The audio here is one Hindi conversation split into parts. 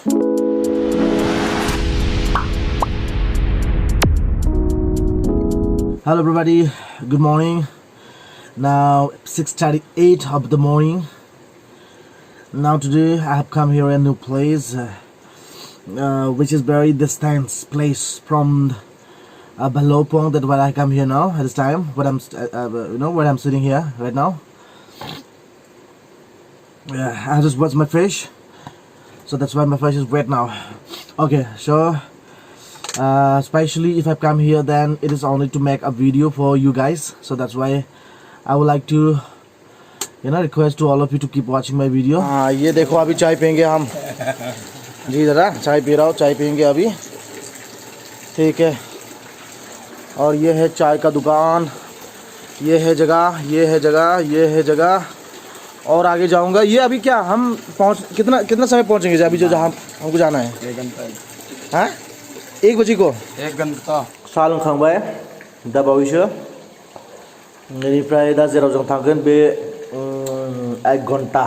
Hello everybody, good morning. Now 6:38 of the morning. Now today I have come here in a new place which is very distant place from Balopong. That's why I come here now at this time. Where I'm sitting here right now. I just washed my face, so that's why my face is wet now. Okay, so especially if I've come here, then it is only to make a video for you guys. So that's why I would like to request to all of you to keep watching my video. ये देखो अभी चाय पियेंगे हम जी ज़रा चाय पी रहा हूँ, चाय पियेंगे अभी, ठीक है। और ये है चाय का दुकान, ये है जगह, ये है जगह, ये है जगह। और आगे जाऊंगा। ये अभी क्या हम कितना समय पहुंचेंगे अभी जो जहाँ हमको जाना है? 1 घंटा। हाँ 1 बजे को 1 घंटा साल खांबाय दा बावैसो बेनिफ्राय दा जेराव जों थांगोन बे 1 घंटा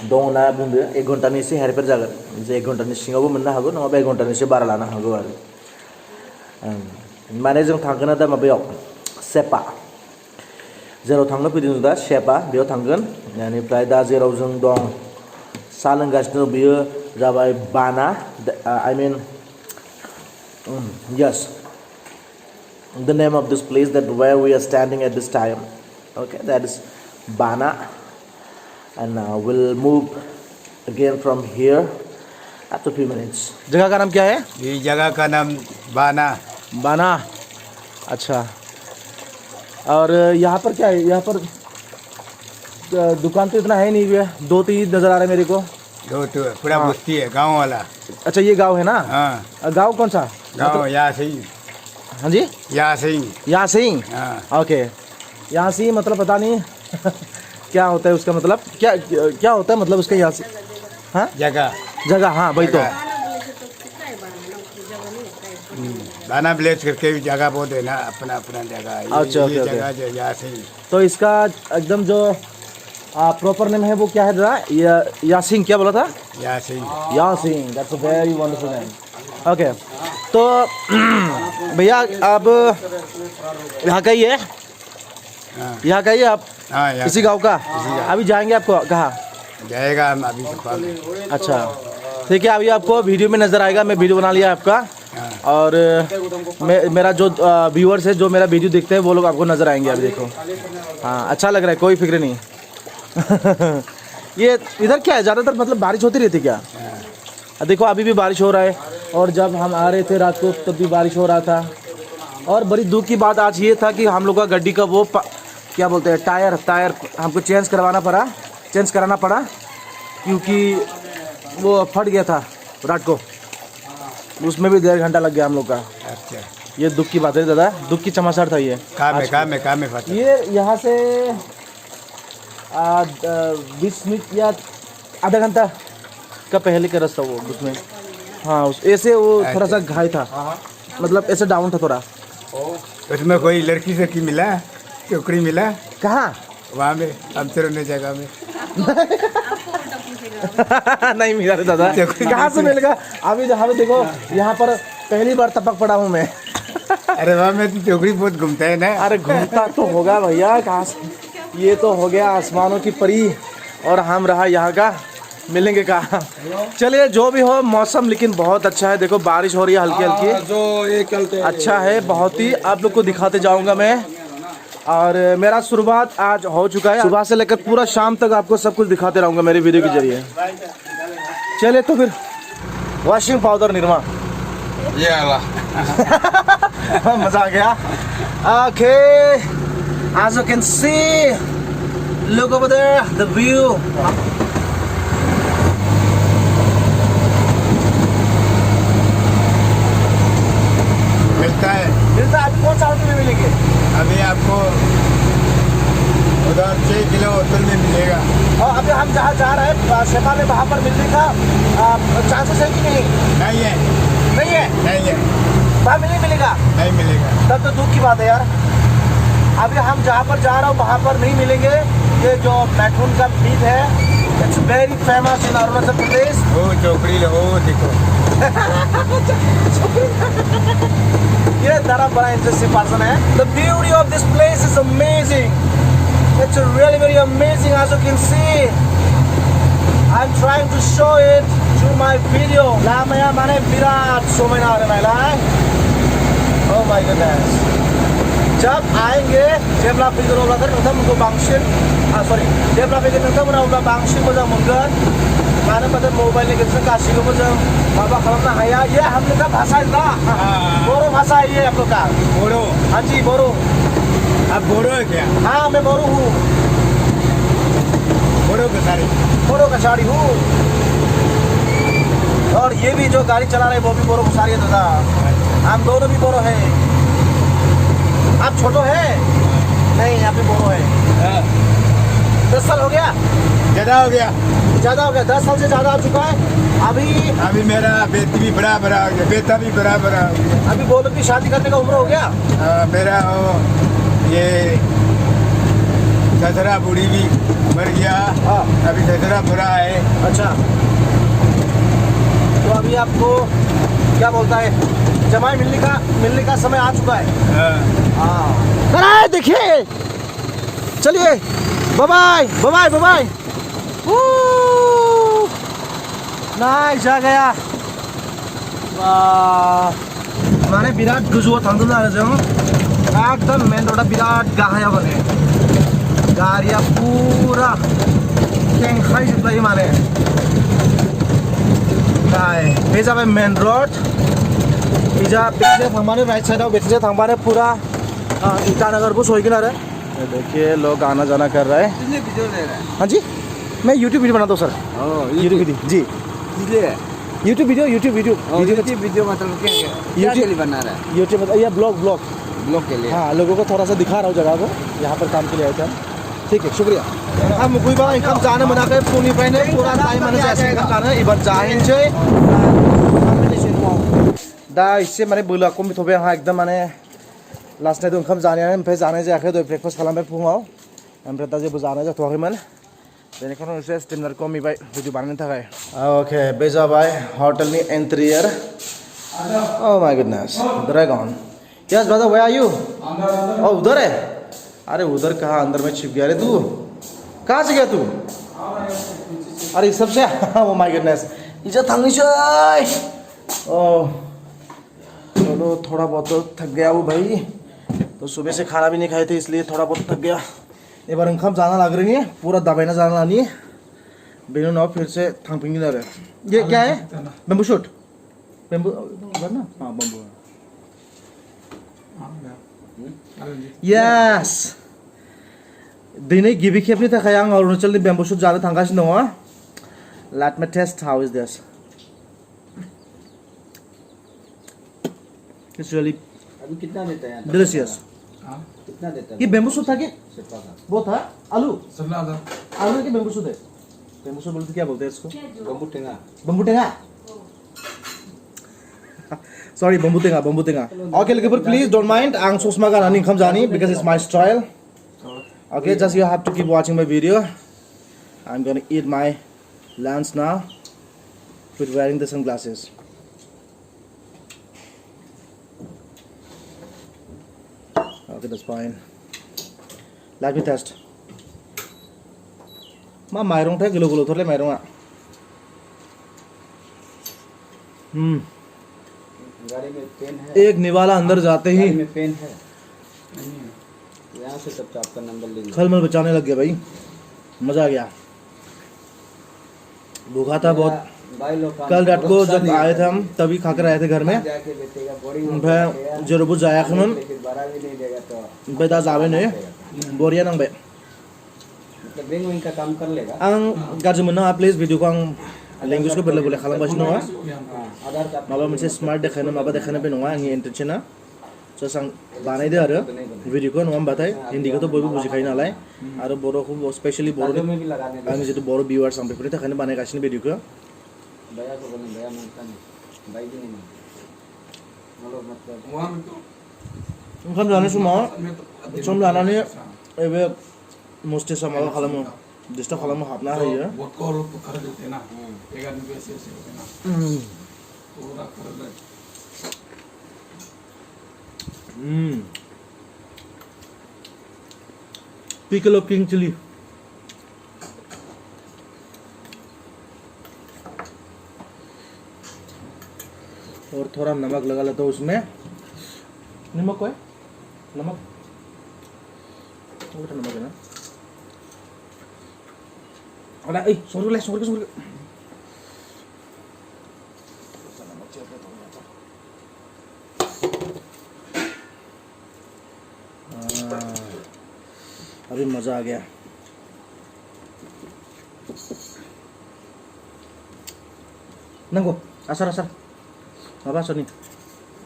दं होनना बुंदो। 1 घंटानि एसे हेरफेर जागोन, जे 1 घंटानि सिङावबो मोननो हागौ, नङाबा 1 घंटानि एसे बारा लानो हागौ आरो। माने जों थांगोन दा माबायाव सेपा, जेराव थांनो फैदों दा सेपा, बेयाव थांगोन। बेनिफ्राय दा जेराव जों दं सा लोंगासिनो बेयो जाबाय बाना, I mean yes, the name of this place that where we are standing at this time, okay, that is Bana, and we'll move again from here after a few minutes. जगह का नाम क्या है? ये जगह का नाम बाना। बाना, अच्छा। और यहाँ पर क्या है? यहाँ पर दुकान तो इतना है नहीं, 2-3 नजर आ रहा है मेरे को। तो पूरा बस्ती है, गांव वाला। अच्छा ये गांव है ना? हाँ। गांव कौन सा? गांव यासिंग। हाँ जी यासिंग। यासिंग, हाँ। ओके। यासिंग मतलब पता नहीं क्या होता है उसका मतलब, क्या होता है मतलब उसका यासिंग? हाँ जगह, हाँ भाई। तो बाना विलेज करके भी जगह बहुत है ना, अपना जगह। अच्छा ये जगह जो यासिंग। तो इसका एकदम जो प्रॉपर नेम है वो क्या है दादा? यासिंग। क्या बोला था? Yasing, that's a very wonderful name. Okay, तो भैया आप यहाँ का ही है? यहाँ का ही है आप? हाँ, इसी गांव का? अभी जाएंगे आपको कहाँ? जाएगा हम अभी। अच्छा ठीक है, अभी आपको वीडियो में नज़र आएगा। मैं वीडियो बना लिया आपका, और मेरा जो व्यूअर्स है जो मेरा वीडियो देखते हैं वो लोग आपको नज़र आएंगे। अभी देखो, हाँ अच्छा लग रहा है, कोई फिक्र नहीं। ये इधर क्या है, ज़्यादातर मतलब बारिश होती रहती क्या? देखो अभी भी बारिश हो रहा है, और जब हम आ रहे थे रात को तब भी बारिश हो रहा था। और बड़ी दुख की बात आज ये था कि हम लोग का गाड़ी का वो क्या बोलते हैं टायर हमको चेंज कराना पड़ा, क्योंकि वो फट गया था रात को। उसमें भी 1.5 घंटा लग गया हम लोग का। अच्छा, ये दुख की बात है दादा, दुख की समाचार था ये। काम है। ये यहाँ से 20 मिनट या आधा घंटा का पहले का रास्ता वो उसमें। हाँ ऐसे वो थोड़ा सा घाय था, मतलब ऐसे डाउन था थोड़ा। उसमें कोई लड़की से की मिला, छोकरी मिला? कहाँ? वहाँ में हमसे रहने जगह में। नहीं मिला रे दादा, कहाँ से मिलेगा? अभी देखो यहाँ पर पहली बार टपक पड़ा हूँ मैं। अरे वहाँ में तो छोकरी बहुत घूमता है ना। अरे घूमता तो होगा भैया, कहाँ से? ये तो हो गया आसमानों की परी, और हम रहा यहाँ का, मिलेंगे कहाँ? चलिए जो भी हो, मौसम लेकिन बहुत अच्छा है। देखो बारिश हो रही है हल्की हल्की, जो ये चलते अच्छा है बहुत ही। आप लोग को दिखाते जाऊंगा मैं। और मेरा शुरुआत आज हो चुका है, सुबह से लेकर पूरा शाम तक आपको सब कुछ दिखाते रहूंगा मेरे वीडियो के जरिए। चलिए तो फिर वॉशिंग पाउडर निरमा, ये वाला मजा आ गया। Okay, as you can see, look over there, the view. मिलता है अभी कौन सा होटल में मिलेंगे? अभी आपको उधर 6 किलो होटल में मिलेगा। और अभी हम जहाँ जा रहे हैं सेपा में, वहाँ पर मिलने का चांसेस है कि नहीं? नहीं है। वहाँ नहीं मिलेगा? नहीं मिलेगा। तब तो दुख की बात है यार। अभी हम जहाँ पर जा रहा हूँ वहाँ पर नहीं मिलेंगे। ये जो मैथुन का मीट है It's very famous in Arunachal Pradesh. वो चौकड़ी लो वो देखो ये दारा बड़ा interesting person है. The beauty of this place is amazing. It's really very amazing, as you can see. I'm trying to show it through my video. Lamaya mane virat somena are naila. Oh my goodness. जब आएंगे जेब्ला फैगोन अब्ला नोंथांमोनखौ बांसिन सॉरी जेब्ला फैगोन नोंथांमोना अब्ला बांसिन मोजां मोनगोन. मानो होनबा मबाइलनि गेजेरजों गासैखौबो जों माबा खालामनो हाया. ये हम लोग का भाषा है ना, बोरो भाषा है ये आप लोग का. बोरो. हाँ जी बोरो. आप बोरो है क्या? हाँ मैं बोरो हूँ. बोरो कसारी हूँ. और ये भी जो गाड़ी चला रहे हैं वो भी बोरो कसारी है दादा. हम दोनों भी बोरो है. आप छोटो है? नहीं यहाँ पे बोरो है. 10 साल हो गया? ज़्यादा हो गया. 10 साल से ज़्यादा हो चुका है. अभी मेरा बेटी भी बड़ा हो गया, बेटा भी बड़ा हो गया. अभी बोलो की शादी करने का उम्र हो गया? मेरा ये ससुरा बूढ़ी भी मर गया. अभी ससुरा बुरा है. अच्छा, तो अभी आपको क्या बोलता है जमाई मिलने का समय आ चुका है. हाँ देखिए. चलिए बाय बाय. नाइस आ गया. माने बिराद गोजौआव थांदोंमोन आरो जों. एकदम मेन रोडा बिराद गाहायाव माने गारिया पूरा खेंखायजोबलायो माने. बे जाबाय मेन रोड. इजा बेथिंजाय थांबानो राइट साइडआव बेथिंजाय थांबानो पूरा ईटानगरबो सहैगोन आरो. देखिए लोग आना जाना कर रहा है. वीडियो ले रहा है. हाँ जी मैं YouTube वीडियो बनाता हूँ सर. YouTube वीडियो जी. YouTube वीडियो मतलब क्या के लिए बना रहा है? YouTube मतलब ये ब्लॉग के लिए. हाँ लोगों को थोड़ा सा दिखा रहा हूँ जगह को. यहाँ पर काम के लिए आए थे हम. ठीक है शुक्रिया. हम कोई बार इनकम जाने मोनाखै फुंनिफ्रायनो पूरा टाइमानो जायासै इनकम जानो. एबार जाहैनोसै. दा एसे माने बोलोआ खमिथ'बाय आंहा एकदम माने लास्ट नाइट ओंखाम जानायानो ओमफ्राय जानाय जायाखै. दहाय ब्रेकफास्ट खालामबाय फुङाव ओमफ्राय दा जेबो जानाय जाथ'वाखैमोन. बेनिखायनो एसे स्टेमिनार खमिबाय भिडिअ बानायनो थाखाय. ओके बे जाबाय हटेलनि एन्ट्रियर. Oh my goodness dragon. Yes brother where are you? Oh उधर है. अरे उधर कहाँ अंदर में छिप गया रे तू. कहाँ से गया तू? अरे सबसे ओह माय गुडनेस इजा थांनोसै. ओह चलो थोड़ा बहुत तो थक गया वो भाई. तो सुबह से खाना भी नहीं खाए थे इसलिए थोड़ा बहुत थक गया. एबार ओंखाम जाना लाग्रोनि है. पूरा दबाइना जाना लानी. बेनि उनाव फिर से थांफिनगोन आरो. ये क्या है? Bamboo shoot. बेम्बू ना? हाँ बेम्बू. यस दिनै गिबि खेबनि थाखाय आं अरुणाचलनि बेम्बू शूट जानो थांगासिनो दङ. Let me test how is this. It's really अभी कितना देता है? डिलीशियस. कितना देता है? ये बेम्बू शूट था क्या? वो था आलू. आलू की बेम्बू शूट है. बेम्बू शूट बोलते क्या बोलते हैं इसको? Bamboo Tenga. Sorry, bambu tenga. Okay, look, please don't mind. I'm Susma Garani comes Jani because it's my style. Okay, just you have to keep watching my video. I'm gonna eat my lunch now with wearing the sunglasses. Okay, that's fine. Let me test. Ma mairong tha gulo thorle mairong a. गाड़ी में पेन है. एक निवाला अंदर जाते ही में पेन है. यहाँ से सब आपका नंबर लेंगे. खलमल बचाने लग गया भाई. मजा आ गया. भूखा था बहुत. कल रात को जब आए थे हम तभी खाकर आए थे घर में. ओमफ्राय जेरावबो जायाखैमोन. ओमफ्राय दा जाबाय नै बरिया नांबाय. आं गाज्रि मोननाङा प्लिज भिडिअखौ आं लेंगुवेजखौ बेलेग बेलेग खालामगासिनो नङा. माबा मोनसे स्मार्ट देखायनो माबा देखायनो बे नङा आंनि इन्टेनसना. जास्ट आं बानायदो आरो भिडिअखौ नङा होमबाथाय हिन्दीखौथ' बयबो बुजिखायो नालाय आरो बर'खौ स्पेशली बर'नि आंनि जितु बर' भिउवार्स आं बेफोरनि थाखायनो बानायगासिनो भिडिअखौ. ओंखाम जानाय समाव सम लानानै बे मस्टेसा माबा खालामो डिस्टर्ब खालामनो हाबना होयो बोटको और कर देते ना एक आदमी को ऐसे ऐसे होते ना पूरा कर दे पिकल ऑफ किंग चिली और थोड़ा नमक लगा लेता हूँ उसमें नमक को है नमक थोड़ा नमक है ना अरे ए सोर ले अभी मजा आ गया नंगो asar apa asar nih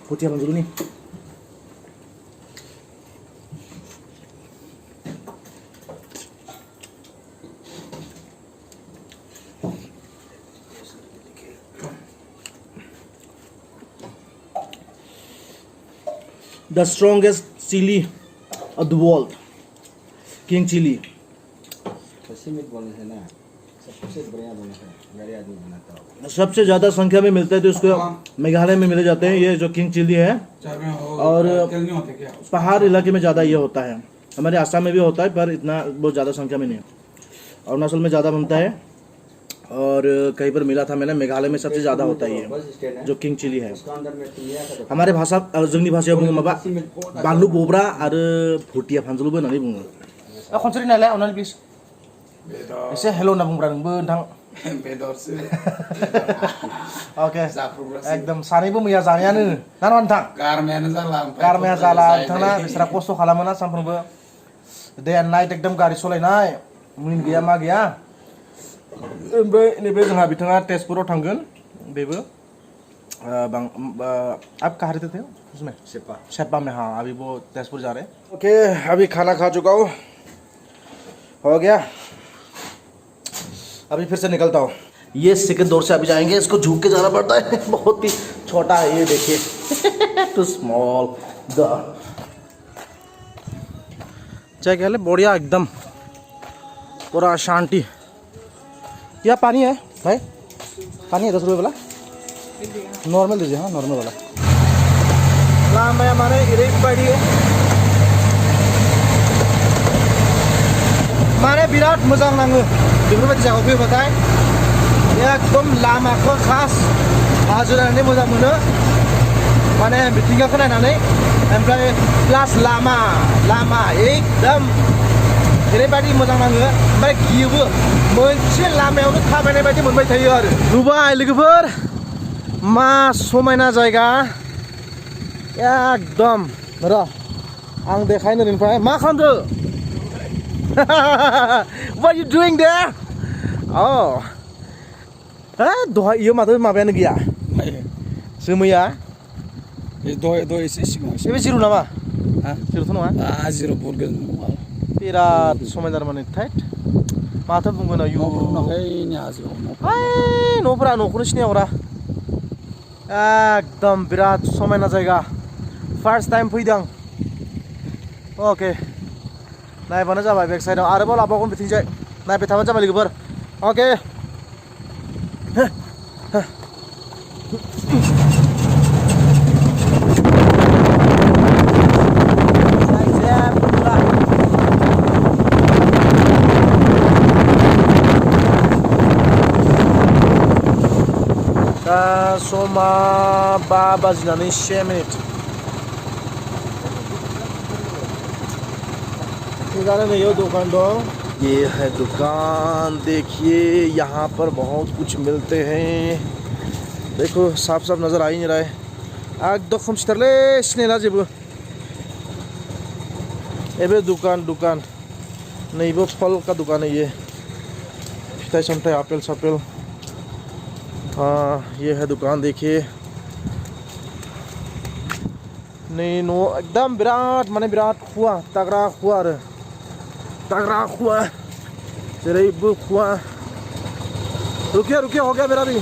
putih abang dulu nih the strongest chili of the world king chili सीमित बोलने से ना सबसे बढ़िया बोलने से मेरे आदमी बनाता हो सबसे ज्यादा संख्या में मिलता है तो इसको मेघालय में मिले जाते हैं ये जो किंग चिली है और पहाड़ इलाके में ज़्यादा ये होता है हमारे आसाम में भी होता है पर इतना बहुत ज़्यादा संख्या में नहीं अरुणाचल में ज़्यादा बनता है और कहीं पर मिला था मैंने मेघालय में सबसे ज़्यादा होता है ये जो किंग चिली है हमारे भाषा जोंनि भाषायाव बुङो माबा बानलु बोब्रा आरो भुटिया फानजुलुबो होननानै बुङो खनसेरि नालाय अननानै प्लिज एसे हेल' होनना बुंब्रा नोंबो नोंथां ओके एकदम सानैबो मैया जानायानो ना नोंथां गारमाया जाला बिथांना बिसोरा खस्थ' खालामोना सानफ्रोमबो डे एन्ड नाइट एकदम गारि सालायनाय मुइन गैया मा गैया ओमफ्राय नैबे जोंहा बिथाङा तेजपुराव थांगोन बेबो आप कहाँ रहते थे उसमें सेप्पा में हाँ अभी वो तेजपुर जा रहे हैं ओके अभी खाना खा चुका हूँ हो गया अभी फिर से निकलता हूँ ये सेकंड डोर से अभी जाएंगे इसको झुक के जाना पड़ता है बहुत ही छोटा है ये देखिए टू स्मॉल द चाहे कह ले बढ़िया एकदम पूरा शांति यह पानी है भाई पानी है 10 रुपये वाला नॉर्मल दीजिए हाँ नॉर्मल वाला लामा हमारे ओरैबायदि माने बिराद मोजां नाङो बेफोरबायदि जायगायाव फैबाथाय एकदम लामाखौ खास हाजो नायनानै मोजां मोनो माने मिथिंगाखौ नायनानै ओमफ्राय प्लास लामा एकदम ओरैबायदि मोजां नाङो ओमफ्राय गियोबो मोनसे लामायावनो थाबायनाय बायदि मोनबाय थायो आरो नुबाय लोगोफोर मा समायना जायगा एकदम र' आं देखायनो नोंनिफ्राय मा खालामदो What are you doing there? Oh. दहाय इयो माथो माबायानो गैया जोमैया दहाय एसे सिगां बे जिरु नामा जिरुथ' नङा जिर' बुरगोन बिराद समायना माने थाइट माथो बुंगोन न'फोरा न'खौनो सिनायहरा एकदम बिराद समायना जायगा फार्स्ट टाइम फैदों ओके नायबानो जाबाय बेक साइडआव आरोबाव लाबावगोन बिथिंजाय नायबाय थाबानो जाबाय लोगोफोर ओके समा 5:07 ये दुकान दो ये है दुकान देखिए यहाँ पर बहुत कुछ मिलते हैं देखो साफ साफ नज़र आ ही नहीं रहा है एकदम खोमसिथारलै सिनायला जेबो एबे दुकान नैबो फल का दुकान है ये फिथाइ सामथाइ आपेल सापेल हाँ ये है दुकान देखिए नहीं नो एकदम बिराद माने बिराद खुवा तगड़ा खुवा जेरैबो खुवा रुकिए हो गया मेरा भी